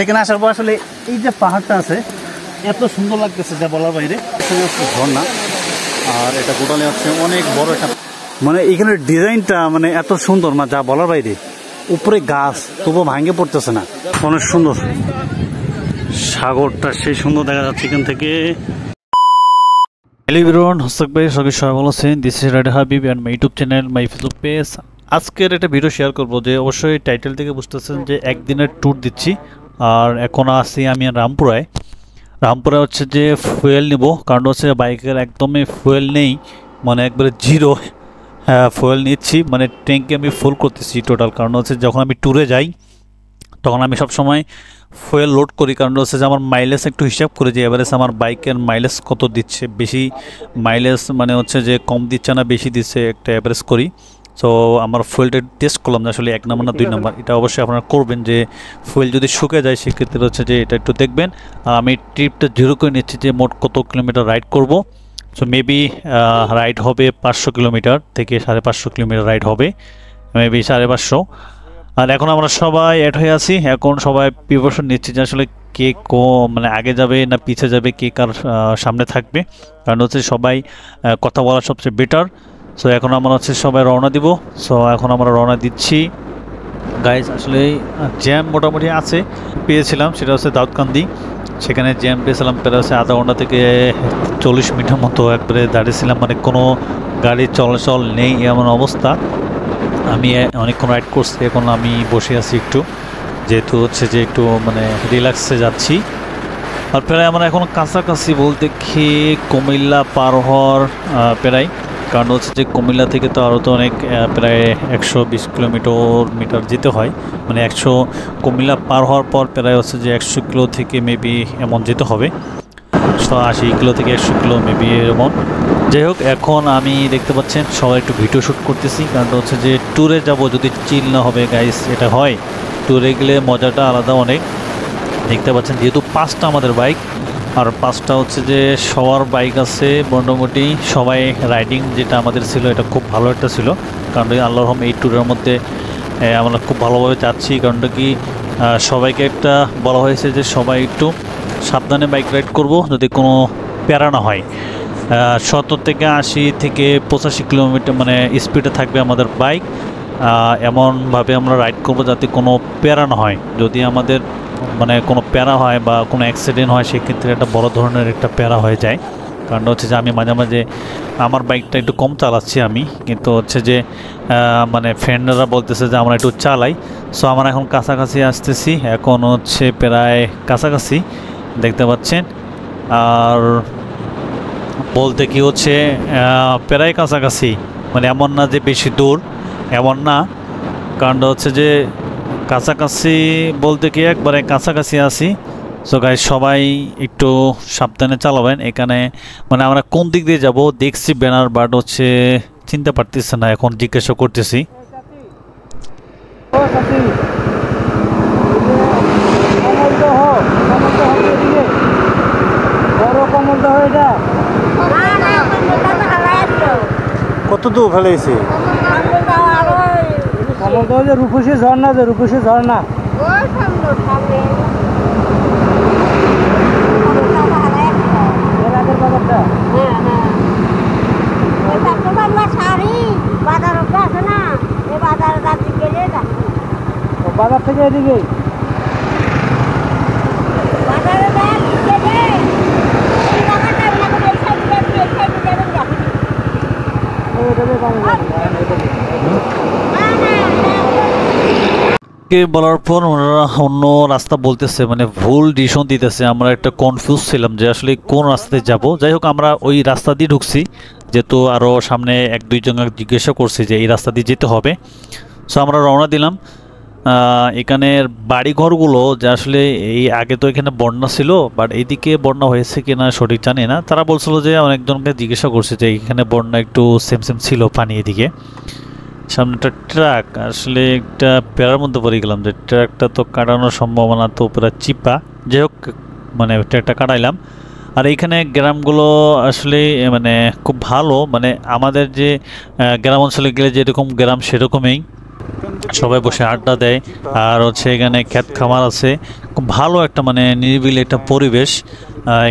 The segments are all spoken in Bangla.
এখানে আসার পর আসলে এই যে পাহাড়টা আছে এত সুন্দর লাগতেছে যা বলার বাইরে। ঝর্ণা, আর এটা গোটালে হচ্ছে অনেক বড় একটা, মানে এখানের ডিজাইনটা মানে এত সুন্দর না যা বলার বাইরে। উপরে গাছ তবুও ভাঙে পড়তেছে না, অনেক সুন্দর। সাগরটা সেই সুন্দর দেখা যাচ্ছে এখান থেকে। হ্যালো এভরিওয়ান, হোসেক ভাই সবাই ভালো আছেন। This is rider Habib and my YouTube channel, my Facebook page. আজকের একটা ভিডিও শেয়ার করবো যে অবশ্যই টাইটেল থেকে বুঝতেছেন যে একদিনের ট্যুর দিচ্ছি। আর এখন আছি আমি রামপুরায়। রামপুরায় হচ্ছে যে ফুয়েল নিব, কারণ হচ্ছে বাইকের একদমই ফুয়েল নেই, মানে একবারে জিরো ফুয়েল নিচ্ছি, মানে ট্যাঙ্কে আমি ফুল করতেছি টোটাল। কারণ হচ্ছে যখন আমি ট্যুরে যাই তখন আমি সবসময় ফুয়েল লোড করি, কারণ হচ্ছে যে আমার মাইলেজ একটু হিসাব করে যে এভারেজ আমার বাইকের মাইলেজ কত দিচ্ছে, বেশি মাইলেজ মানে হচ্ছে যে কম দিচ্ছে না বেশি দিচ্ছে, একটা অ্যাভারেজ করি। সো আমার ফুয়েলটা টেস্ট করলাম যে আসলে 1 নম্বর না 2 নম্বর, এটা অবশ্যই আপনারা করবেন যে ফুয়েল যদি শুকে যায় সেক্ষেত্রে হচ্ছে যে এটা একটু দেখবেন। আমি ট্রিপটা জিরো করে নিচ্ছি যে মোট কত কিলোমিটার রাইড করব। সো মেবি রাইড হবে 500 কিলোমিটার থেকে 550 কিলোমিটার রাইড হবে, মেবি 550। আর এখন আমরা সবাই অ্যাড হয়ে আছি, এখন সবাই প্রিপারেশন নিচ্ছি যে আসলে কে মানে আগে যাবে না পিছে যাবে, কে কার সামনে থাকবে, কারণ হচ্ছে সবাই কথা বলা সবচেয়ে বেটার। সো এখন আমরা হচ্ছে সবাই রওনা দিব। সো এখন আমরা রওনা দিচ্ছি গাইজ। আসলে জ্যাম মোটামুটি আছে, পেয়েছিলাম সেটা হচ্ছে দাউদকান্দি, সেখানে জ্যাম পেয়েছিলাম প্রায় হচ্ছে আধা ঘন্টা থেকে 40 মিনিটের মতো একবারে দাঁড়িয়েছিলাম, মানে কোনো গাড়ি চলাচল নেই এমন অবস্থা। আমি অনেকক্ষণ রাইড করছি, এখন আমি বসে আছি একটু, যেহেতু হচ্ছে যে একটু মানে রিল্যাক্সে যাচ্ছি। আর প্রায় আমরা এখন কাছাকাছি বলতে কি কুমিল্লা পার হওয়ার প্রায়, কারণ হচ্ছে যে কুমিল্লা থেকে তো আরও তো অনেক প্রায় 120 কিলোমিটার যেতে হয়, মানে কুমিল্লা পার হওয়ার পর প্রায় হচ্ছে যে 100 কিলো থেকে মেবি এমন যেতে হবে, 180 কিলো থেকে 100 কিলো মেবি এমন। যাই হোক, এখন আমি দেখতে পাচ্ছেন সবাই একটু ভিডিও শ্যুট করতেছি, কারণ হচ্ছে যে ট্যুরে যাব যদি চিল না হবে গাইস, এটা হয় ট্যুরে গেলে মজাটা আলাদা অনেক। দেখতে পাচ্ছেন যেহেতু 5টা আমাদের বাইক, আর 5টা হচ্ছে যে সবার বাইক আছে মোটামুটি, সবাই রাইডিং যেটা আমাদের ছিল এটা খুব ভালো একটা ছিল, কারণ আল্লাহর রহমতে এই ট্যুরের মধ্যে আমরা খুব ভালোভাবে যাচ্ছি। কারণটা কি সবাইকে একটা বলা হয়েছে যে সবাই একটু সাবধানে বাইক রাইড করব, যদি কোনো প্যারা না হয়। 70 থেকে 80 থেকে 85 কিলোমিটার মানে স্পিডে থাকবে আমাদের বাইক, এমনভাবে আমরা রাইড করব যাতে কোনো প্যারা না হয়। যদি আমাদের মানে কোনো প্যারা হয় বা কোনো অ্যাক্সিডেন্ট হয় সেক্ষেত্রে একটা বড় ধরনের একটা প্যারা হয়ে যায়। কারণ হচ্ছে যে আমি মাঝে মাঝে আমার বাইকটা একটু কম চালাচ্ছি আমি, কিন্তু হচ্ছে যে মানে ফ্রেন্ডরা বলতেছে যে আমরা একটু চালাই। সো আমরা এখন কাছাকাছি আসতেছি, এখন হচ্ছে প্রায় কাছাকাছি দেখতে পাচ্ছেন। আর বলতে কি হচ্ছে প্রায় কাছাকাছি, মানে এমন না যে বেশি দূর, এমন না। কারণটা হচ্ছে যে কাছাকাছি বলতে কি একবারে কাছাকাছি আছি। সো গাইস সবাই একটু সাবধানে চালাবেন। এখানে মানে আমরা কোন দিক দিয়ে যাব দেখছি ব্যানার, বাট হচ্ছে চিনতে পারতেছি না, এখন জিজ্ঞাসা করতেছি। কত দূর ফেলেছি রূপসী ঝর্ণা, যে রূপসী ঝর্ণা বাজার থেকে এদিকে বলার পর ওনারা অন্য রাস্তা বলতেছে, মানে ভুল ডিসিশন দিতেছে। আমরা একটা কনফিউজ ছিলাম যে আসলে কোন রাস্তাতে যাব। যাই হোক আমরা ওই রাস্তা দিয়ে ঢুকছি, যেহেতু আরও সামনে 1-2 জন জিজ্ঞাসা করছি যে এই রাস্তা দিয়ে যেতে হবে। সো আমরা রওনা দিলাম। এখানের বাড়িঘরগুলো যে আসলে এই আগে তো এখানে বন্যা ছিল, বাট এইদিকে বন্যা হয়েছে কিনা সঠিক জানি না। তারা বলছিল যে অনেকজনকে জিজ্ঞাসা করছে যে এখানে বন্যা একটু সেম ছিল পানি এদিকে। সামনে একটা ট্রাক, আসলে একটা প্যারার মধ্যে পড়ে গেলাম যে ট্রাকটা তো কাটানোর সম্ভাবনা তো পুরো চিপা। যাই হোক মানে ট্রাকটা কাটাইলাম। আর এইখানে গ্রামগুলো আসলে মানে খুব ভালো, মানে আমাদের যে গ্রাম অঞ্চলে গেলে যেরকম গ্রাম সেরকমই। সবাই বসে আড্ডা দেয়। আর হচ্ছে এখানে ক্ষেত খামার আছে, খুব ভালো একটা মানে নিরিবিলি একটা পরিবেশ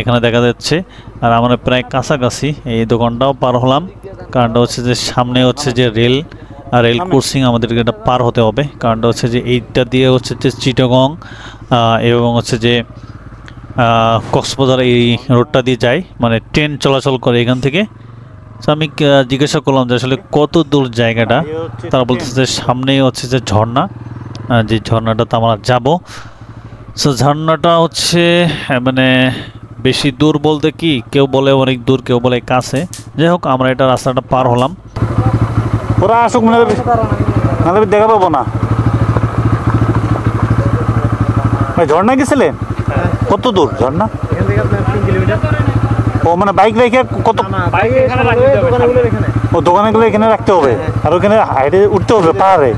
এখানে দেখা যাচ্ছে। আর আমরা প্রায় কাছাকাছি এই দোকানটাও পার হলাম, কারণটা হচ্ছে যে সামনে হচ্ছে যে রেল রেল ক্রসিং আমাদেরকে এটা পার হতে হবে। কারণটা হচ্ছে যে এইটা দিয়ে হচ্ছে যে চিটাগং এবং হচ্ছে যে কক্সবাজার এই রোডটা দিয়ে যায়, মানে ট্রেন চলাচল করে এখান থেকে। তো আমি জিজ্ঞাসা করলাম যে আসলে কত দূর জায়গাটা, তারা বলতেছে যে সামনেই হচ্ছে যে ঝর্ণা, যে ঝর্ণাটাতে আমরা যাব। সো ঝর্ণাটা হচ্ছে মানে বেশি দূর বলতে কি, কেউ বলে অনেক দূর, কেউ বলে কাছে। যাই হোক আমরা এটা রাস্তাটা পার হলাম। ওরা আসুক, নাহলে দেখা পাবো না। ঝর্ণা গেছিলেন? কত দূর ঝর্ণা? ও মানে বাইক রেখে কত? ও দোকানগুলো এখানে রাখতে হবে, আর ওখানে হাইটে উঠতে হবে পাহাড়ে।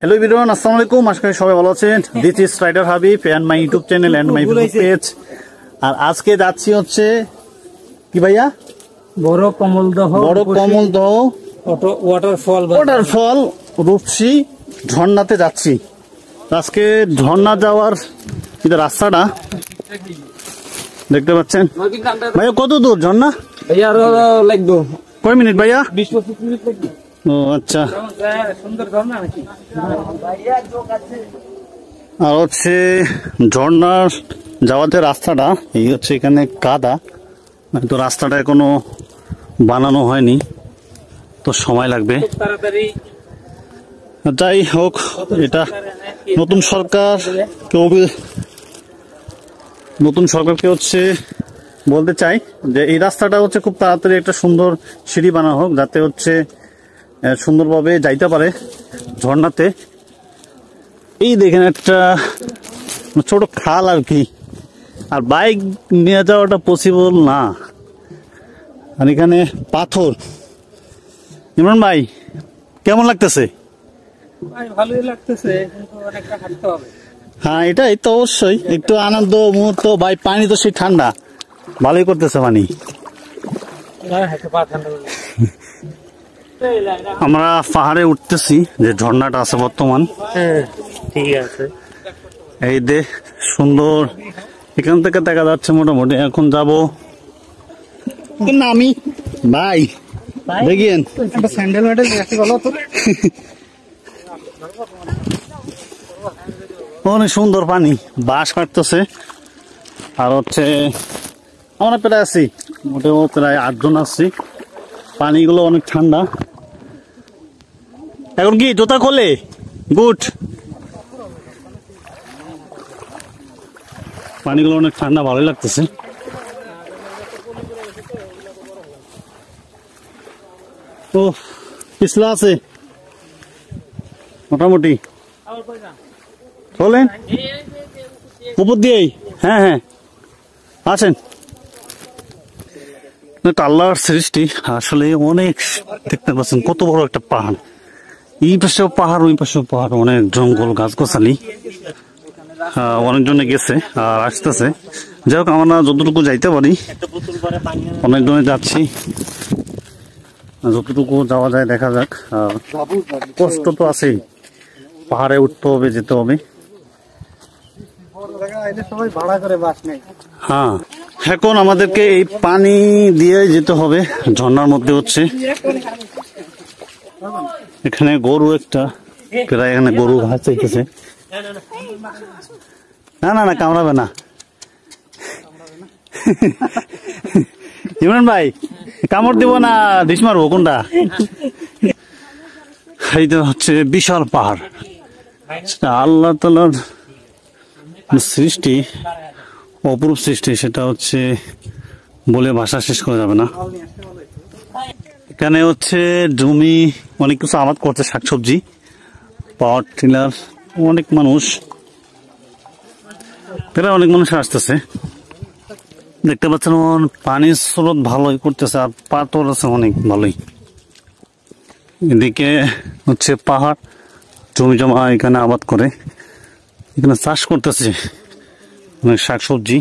হ্যালো এভরিওয়ান, আসসালামু আলাইকুম। আশা করি সবাই ভালো আছেন। This is rider Habib and my YouTube channel and my Facebook page. আর আজকে যাচ্ছি হচ্ছে কি ভাইয়া, বড় কমলদহ ওয়াটারফল রূপসী ঝর্ণাতে যাচ্ছি। আজকে ঝর্ণা যাওয়ার কিন্তু রাস্তাটা দেখতে পাচ্ছেন। ভাইয়া কত দূর ঝর্ণা? ভাইয়া আরো লাগবে কয় মিনিট ভাইয়া? 20-25 মিনিট লাগবে। ও আচ্ছা। সুন্দর ঝর্ণা নাকি? আর হচ্ছে ঝর্ণার যাওয়ার যে রাস্তাটা, এই হচ্ছে এখানে কাদা, তো রাস্তাটা এখনো বানানো হয়নি, তো সময় লাগবে। তাড়াতাড়ি যাই হোক, এটা নতুন সরকারকে হচ্ছে বলতে চাই যে এই রাস্তাটা হচ্ছে খুব তাড়াতাড়ি একটা সুন্দর সিঁড়ি বানানো হোক, যাতে হচ্ছে সুন্দরভাবে যাইতে পারে ঝর্ণাতে। এই দেখেন একটা ছোট খাল আর কি, আর বাইক নিয়ে যাওয়াটা পসিবল না। আর এখানে পাথর। ইমরান ভাই কেমন লাগতেছে? ভালোই লাগতেছে, কিন্তু অনেকটা হাঁটতে হবে। হ্যাঁ এটাই তো, অবশ্যই একটু আনন্দ মুহূর্ত। ভাই পানি তো সেই ঠান্ডা, ভালোই করতেছে পানি। আমরা পাহাড়ে উঠতেছি, যে ঝর্ণাটা আছে বর্তমান। ঠিক আছে, এই দে সুন্দর, এখান থেকে দেখা যাচ্ছে মোটামুটি। এখন যাব আমি ভাই, দেখিয়েন স্যান্ডেল ভালো তো। অনেক সুন্দর পানি, বাঁশ কাটতেছে। আর হচ্ছে আমরা প্রায় আছি, মোটামুটি প্রায় 8 জন আছি। পানিগুলো অনেক ঠান্ডা। এখন কি জুতা খোলে? গুড। পানিগুলো অনেক ঠান্ডা, ভালোই লাগতেছে। ও পিছলা আছে মোটামুটি, বলেন উপর দিয়েই। হ্যাঁ হ্যাঁ আছেন। আল্লাহর সৃষ্টি আসলে অনেক, দেখতে পাচ্ছেন কত বড় একটা পাহাড়। এই পাশেও পাহাড়, ওই পাশেও পাহাড়, অনেক জঙ্গল গাছগাছালি। অনেকজনে গেছে আর আসতেছে। যাই হোক আমরা যতটুকু যাইতে পারি, অনেকজনে যাচ্ছি, যতটুকু যাওয়া যায় দেখা যাক। আর কষ্ট তো আছেই, পাহাড়ে উঠতে হবে, যেতে হবে। হ্যাঁ এখন আমাদেরকে এই পানি দিয়ে যেতে হবে ঝর্ণার মধ্যে। হচ্ছে এখানে গরু একটা, প্রায় এখানে গরু ঘাস চাইতেছে। না না না, কামড়াবে না। ইমরান ভাই কামড় দিব না, ডিস মারবো কোনটা? এইটা হচ্ছে বিশাল পাহাড়, আল্লাহ তাআলার সৃষ্টি, অপরূপ সৃষ্টি। সেটা হচ্ছে বলে ভাষা শেষ করা যাবে না। এখানে হচ্ছে জমি, অনেক কিছু আবাদ করছে, শাকসবজি, পাওয়ার টিলার, অনেক মানুষ, প্রায় অনেক মানুষ আসতেছে। দেখতে পাচ্ছেন পানির স্রোত ভালোই করতেছে, আর পাথর আছে অনেক ভালোই। এদিকে হচ্ছে পাহাড়, জমি জমা এখানে আবাদ করে, এখানে চাষ করতেছে অনেক শাকসবজি,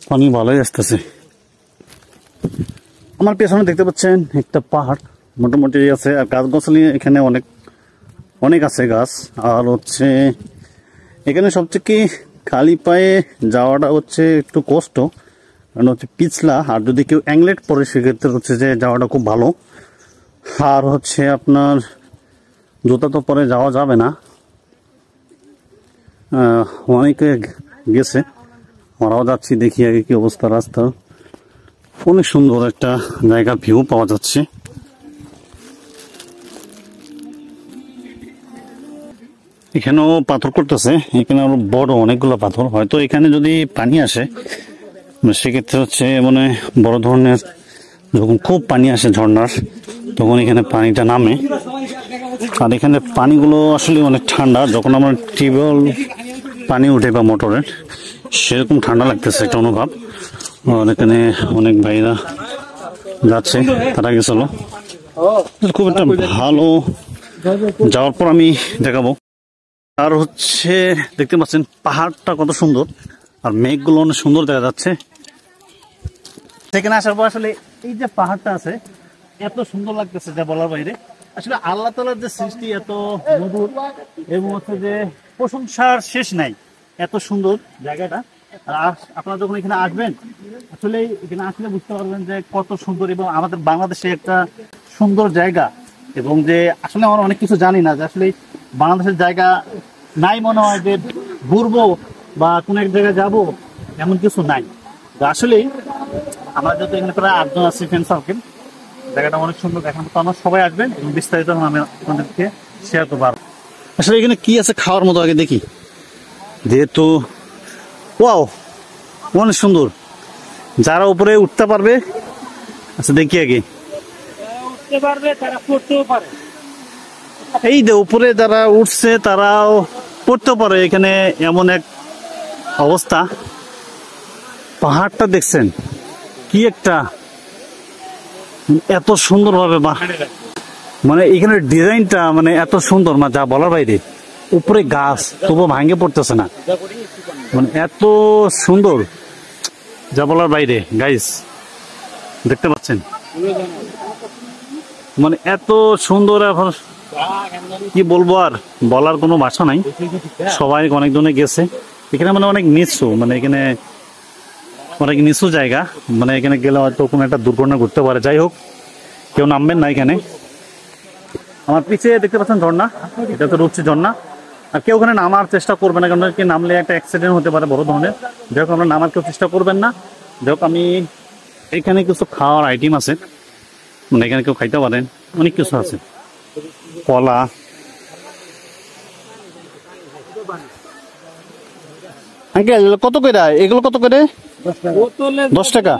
পানি ভালোই আসতেছে। আমার পেছনে দেখতে পাচ্ছেন একটা পাহাড় মোটামুটি আছে, আর গাছ গাছালি এখানে অনেক অনেক আছে গাছ। আর হচ্ছে এখানে সবচেয়ে কি খালি পায়ে যাওয়াটা হচ্ছে একটু কষ্ট, কারণ হচ্ছে পিছলা, আর যদি কেউ অ্যাংলেট পরে সেক্ষেত্রে হচ্ছে যে যাওয়াটা খুব ভালো। আর হচ্ছে আপনার জুতা তো পরে যাওয়া যাবে না, অনেকে গেছে, আমরাও যাচ্ছি, দেখি আগে কি অবস্থা। রাস্তা অনেক সুন্দর একটা জায়গা, ভিউ পাওয়া যাচ্ছে। এখানেও পাথর করতেছে, এখানে আরো বড় অনেকগুলো পাথর, হয়তো এখানে যদি পানি আসে সেক্ষেত্রে হচ্ছে মানে বড় ধরনের, যখন খুব পানি আসে ঝর্ণার তখন এখানে পানিটা নামে। আর এখানে পানিগুলো আসলে অনেক ঠান্ডা, যখন আমরা টিউবওয়েল পানি উঠে বা মোটরের সেরকম ঠান্ডা লাগতেছে একটা অনুভব। আর এখানে অনেক ভাইরা যাচ্ছে, তারা গেছিল, খুব একটা ভালো। যাওয়ার পর আমি দেখাবো। আর হচ্ছে দেখতে পাচ্ছেন পাহাড়টা কত সুন্দর, আর মেঘগুলো অনেক সুন্দর দেখা যাচ্ছে। সেখানে আসার পর আসলে এই যে পাহাড়টা আছে এত সুন্দর লাগতেছে যা বলার বাইরে। আসলে আল্লাহ তাআলার যে সৃষ্টি এত মধুর এবং হচ্ছে যে প্রশংসার শেষ নাই, এত সুন্দর জায়গাটা। আর আপনারা যখন এখানে আসবেন আসলে এখানে আসলে বুঝতে পারবেন যে কত সুন্দর, এবং আমাদের বাংলাদেশে একটা সুন্দর জায়গা। এবং যে আসলে আমরা অনেক কিছু জানি না, যে আসলে বাংলাদেশের জায়গা নাই মনে হয় যে ঘুরবো বা কোনো এক জায়গায় যাবো, এমন কিছু নাই। আসলে আমরা যত এখানে প্রায় 8 জন আছি ফ্রেন্ড সার্কেল, জায়গাটা অনেক সুন্দর। এখন তো আমরা সবাই আসবেন এবং বিস্তারিত আমি আপনাদেরকে শেয়ার করবো। আসলে এখানে কি আছে খাওয়ার মতো আগে দেখি, যেহেতু ওয়াও অনেক সুন্দর। যারা উপরে উঠতে পারবে, আচ্ছা দেখি আগে, উঠতে পারবে তারা পড়তেও পারে। এই যে উপরে যারা উঠছে তারাও পড়তে পারে। এখানে এমন এক অবস্থা, পাহাড়টা দেখছেন কি একটা এত সুন্দর ভাবে, মানে এখানে ডিজাইনটা মানে এত সুন্দর, না যা বলার বাইরে। উপরে গাছ তবু ভাঙে পড়তেছে না, মানে এত সুন্দর যা বলার বাইরে। গাইস দেখতে পাচ্ছেন, মানে এত সুন্দর, এখন কি বলবো, আর বলার কোনো ভাষা নাই। সবাই অনেকজনে গেছে এখানে, মানে অনেক নিচু, মানে এখানে অনেক নিচু জায়গা, মানে এখানে গেলে হয়তো কোনো একটা দুর্ঘটনা ঘটতে পারে। যাই হোক, কেউ নামবেন না এখানে। আমার পিছিয়ে দেখতে পাচ্ছেন ঝর্ণা, এটা তো রুচি ঝর্ণা। আর কেউ ওখানে নামার চেষ্টা করবে না, কারণ কি নামলে একটা অ্যাক্সিডেন্ট হতে পারে বড় ধরনের। যাই হোক, আমরা নামার কেউ চেষ্টা করবেন না। যাই হোক, আমি এখানে কিছু খাওয়ার আইটেম আছে, মানে এখানে কেউ খাইতে পারেন, অনেক কিছু আছে, কলা। আঙ্কেল কত করে এগুলো, কত করে? 10 টাকা।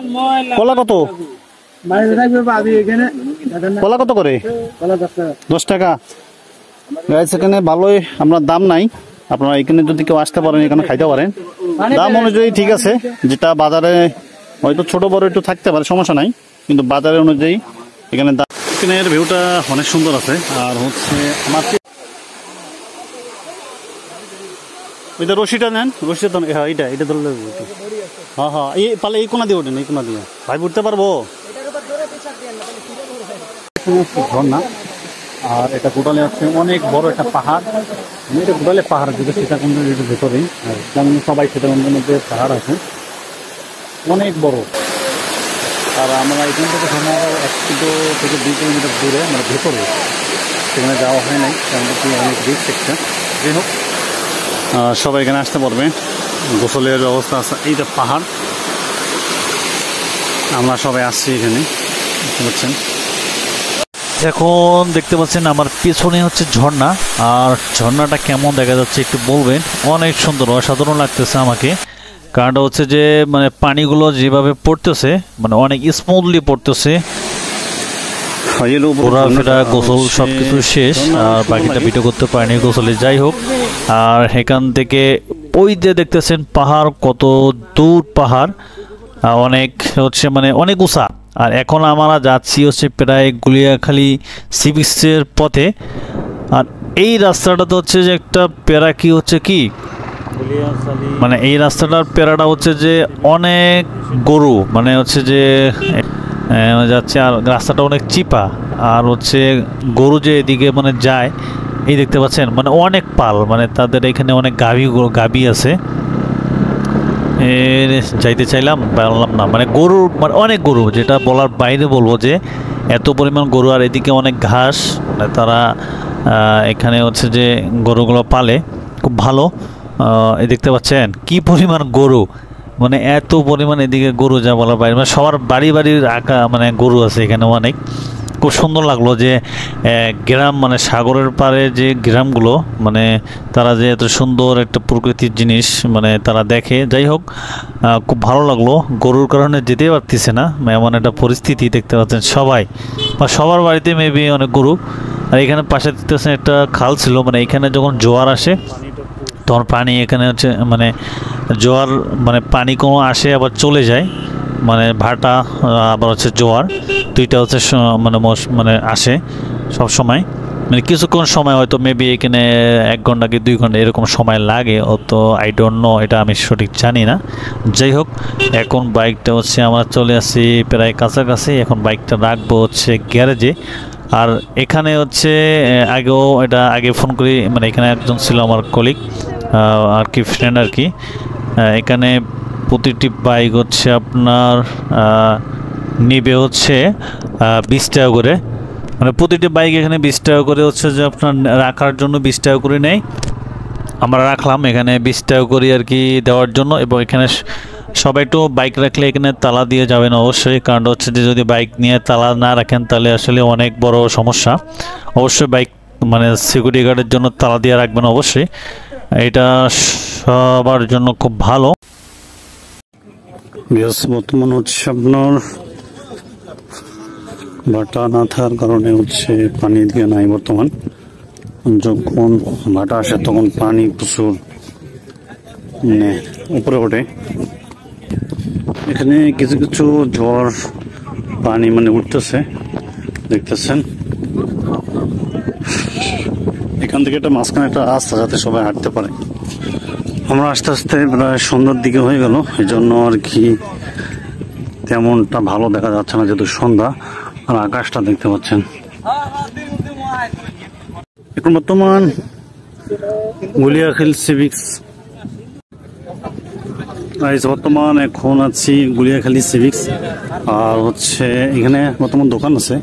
কলা কত? কলা কত করে? 10 টাকা। এখানে ভালোই, আপনার দাম নাই, আপনারা এখানে যদি কেউ আসতে পারেন এখানে খাইতে পারেন। দাম অনুযায়ী ঠিক আছে, যেটা বাজারে হয়তো ছোট বড় একটু থাকতে পারে, সমস্যা নাই, কিন্তু বাজারে অনুযায়ী এখানে দাম। এখানের ভিউটা অনেক সুন্দর আছে। আর হচ্ছে আমার ওইটা রশিটা নেন, রশিটা হ্যাঁ, এটা ধরলে হ্যাঁ হ্যাঁ, এই পালে এই কোনা দিয়ে ওঠেন, এই কোনা দিয়ে ভাই উঠতে পারবো। ঝর্ণা, আর এটা গোটালে আছে অনেক বড় একটা পাহাড়। এটা গোটালে পাহাড়, যেটা সীতাকুণ্ডের ভেতরে, সবাই সীতাকুণ্ডের মধ্যে পাহাড় আছে অনেক বড়। আর আমরা এখান থেকে 1 থেকে 2 কিলোমিটার দূরে, মানে ভেতরে, সেখানে যাওয়া হয় নাই, কারণ কি অনেক রিস্ক একটা। যাই হোক, সবাই এখানে আসতে পারবে, গোসলের ব্যবস্থা আছে। এইটা পাহাড়, আমরা সবাই আসছি এখানে, দেখতে পাচ্ছেন। এখন দেখতে পাচ্ছেন আমার পিছনে হচ্ছে ঝর্ণা, আর ঝর্ণাটা কেমন দেখা যাচ্ছে একটু বলবেন। অনেক সুন্দর, অসাধারণ লাগতেছে আমাকে। কারণটা হচ্ছে যে মানে পানিগুলো যেভাবে পড়তেছে, মানে অনেক স্মুথলি পড়তেছে। ঘোরাফেরা গোসল সবকিছু শেষ, আর বাকিটা ভিডিও করতে পারিনি গোসলে। যাই হোক, আর এখান থেকে ওই যে দেখতেছেন পাহাড়, কত দূর পাহাড়, অনেক হচ্ছে মানে অনেক উঁচা। আর এখন আমরা যাচ্ছি হচ্ছে প্রায় গুলিয়াখালী সি বিচের পথে। আর এই রাস্তাটা তো হচ্ছে যে একটা প্যারা কি হচ্ছে কি মানে এই রাস্তাটার প্যারাটা হচ্ছে যে অনেক গরু মানে হচ্ছে যে যাচ্ছে আর রাস্তাটা অনেক চিপা আর হচ্ছে গরু যে এদিকে মানে যায় এই দেখতে পাচ্ছেন মানে অনেক পাল মানে তাদের এখানে অনেক গাভী আছে যাইতে চাইলাম পারলাম না মানে গরু মানে অনেক গরু যেটা বলার বাইরে বলবো যে এত পরিমাণ গরু আর এদিকে অনেক ঘাস মানে তারা এখানে হচ্ছে যে গরুগুলো পালে খুব ভালো এই দেখতে পাচ্ছেন কি পরিমাণ গরু মানে এত পরিমাণ এদিকে গরু যা বলার বাইরে মানে সবার বাড়ির আঁকা মানে গরু আছে এখানে অনেক খুব সুন্দর লাগলো যে গ্রাম মানে সাগরের পাড়ে যে গ্রামগুলো মানে তারা যে এত সুন্দর একটা প্রকৃতির জিনিস মানে তারা দেখে যাই হোক খুব ভালো লাগলো গরুর কারণে যেতে পারতেছে না এমন একটা পরিস্থিতি দেখতে পাচ্ছেন সবাই বা সবার বাড়িতে মেবি অনেক গরু আর এখানে পাশে দেখতেছেন একটা খাল ছিল মানে এখানে যখন জোয়ার আসে তখন পানি এখানে হচ্ছে মানে জোয়ার মানে পানি কোনো আসে আবার চলে যায় মানে ভাটা আবার হচ্ছে জোয়ার দুইটা হচ্ছে মানে মানে আসে সব সময় মানে কিছুক্ষণ সময় হয়তো মেবি এখানে 1 ঘন্টা কি 2 ঘন্টা এরকম সময় লাগে অত আই ডোন্ট নো এটা আমি সঠিক জানি না যাই হোক এখন বাইকটা হচ্ছে আমরা চলে আসি প্রায় কাছাকাছি এখন বাইকটা রাখবো হচ্ছে গ্যারেজে আর এখানে হচ্ছে আগেও এটা আগে ফোন করি মানে এখানে একজন ছিল আমার কলিগ আর কি ফ্রেন্ড আর কি এখানে প্রতিটি বাইক হচ্ছে আপনার নিবে হচ্ছে 20 টাকা করে মানে প্রতিটি বাইক এখানে 20 টাকা করে হচ্ছে যে আপনার রাখার জন্য 20 টাকা করে নেয় আমরা রাখলাম এখানে 20 টাকা করে আর কি দেওয়ার জন্য এবং এখানে সবাই একটু বাইক রাখলে এখানে তালা দিয়ে যাবেন অবশ্যই কারণ হচ্ছে যে যদি বাইক নিয়ে তালা না রাখেন তাহলে আসলে অনেক বড় সমস্যা অবশ্যই বাইক মানে সিকিউরিটি গার্ডের জন্য তালা দিয়ে রাখবেন অবশ্যই এটা সবার জন্য খুব ভালো বর্তমান হচ্ছে আপনার ভাটা না থাকার কারণে হচ্ছে পানি দিয়ে নাই বর্তমান যখন ভাটা আসে তখন পানি প্রচুর মানে উপরে ওঠে এখানে কিছু কিছু ঝড় পানি মানে উঠতেছে দেখতেছেন এখান থেকে একটা মাঝখানে একটা রাস্তা যাতে সবাই হাঁটতে পারে আমরা আস্তে আস্তে প্রায় সন্ধ্যার দিকে হয়ে গেল এই জন্য আর কি তেমনটা ভালো দেখা যাচ্ছে না যেহেতু সন্ধ্যা আর আকাশটা দেখতে পাচ্ছেন এখন বর্তমান গুলিয়াখালী সিভিক্স বর্তমান এখন আছি গুলিয়াখালী সিভিক্স আর হচ্ছে এখানে বর্তমান দোকান আছে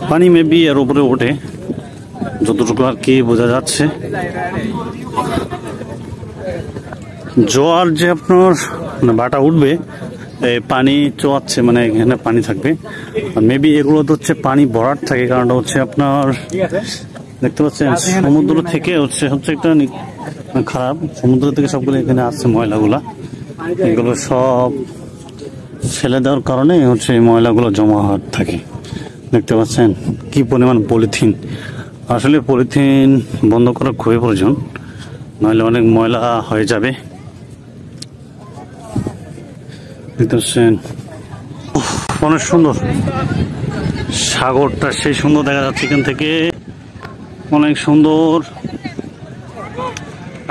পানি মেবি এর উপরে ওঠে যতটুকু আর কি বোঝা যাচ্ছে জোয়ার যে আপনার মানে ভাটা উঠবে পানি চোয়াচ্ছে মানে এখানে পানি থাকবে আর মেবি এগুলো তো হচ্ছে পানি ভরাট থাকে কারণটা হচ্ছে আপনার দেখতে পাচ্ছেন সমুদ্র থেকে হচ্ছে একটা খারাপ সমুদ্র থেকে সবগুলো এখানে আসছে ময়লাগুলা এগুলো সব ফেলে দেওয়ার কারণে হচ্ছে এই ময়লাগুলো জমা হওয়ার থাকে দেখতে পাচ্ছেন কি পরিমাণ পলিথিন আসলে পলিথিন বন্ধ করা খুবই প্রয়োজন নইলে অনেক ময়লা হয়ে যাবে দেখতেছেন অনেক সুন্দর সাগরটা সেই সুন্দর দেখা যাচ্ছে এখান থেকে অনেক সুন্দর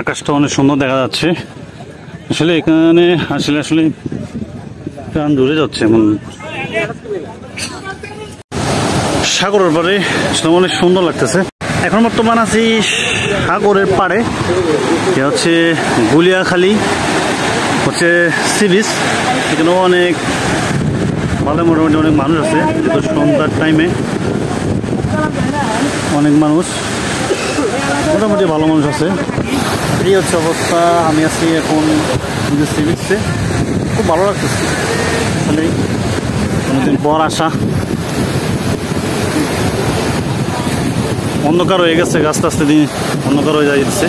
আকাশটা অনেক সুন্দর দেখা যাচ্ছে আসলে এখানে আসলে প্রাণ দূরে যাচ্ছে এমন সাগরের পাড়ে অনেক সুন্দর লাগতেছে এখন বর্তমান আছি সাগরের পাড়ে হচ্ছে গুলিয়াখালী হচ্ছে সি বিচ এখানেও অনেক ভালো মোটামুটি অনেক মানুষ আছে যেহেতু সন্ধ্যার টাইমে অনেক মানুষ মোটামুটি ভালো মানুষ আছে এই হচ্ছে অবস্থা আমি আছি এখন সি বিচে খুব ভালো লাগতেছে আসলে অনেকদিন পর আসা অন্ধকার হয়ে গেছে আস্তে আস্তে দিন অন্ধকার হয়ে যাচ্ছে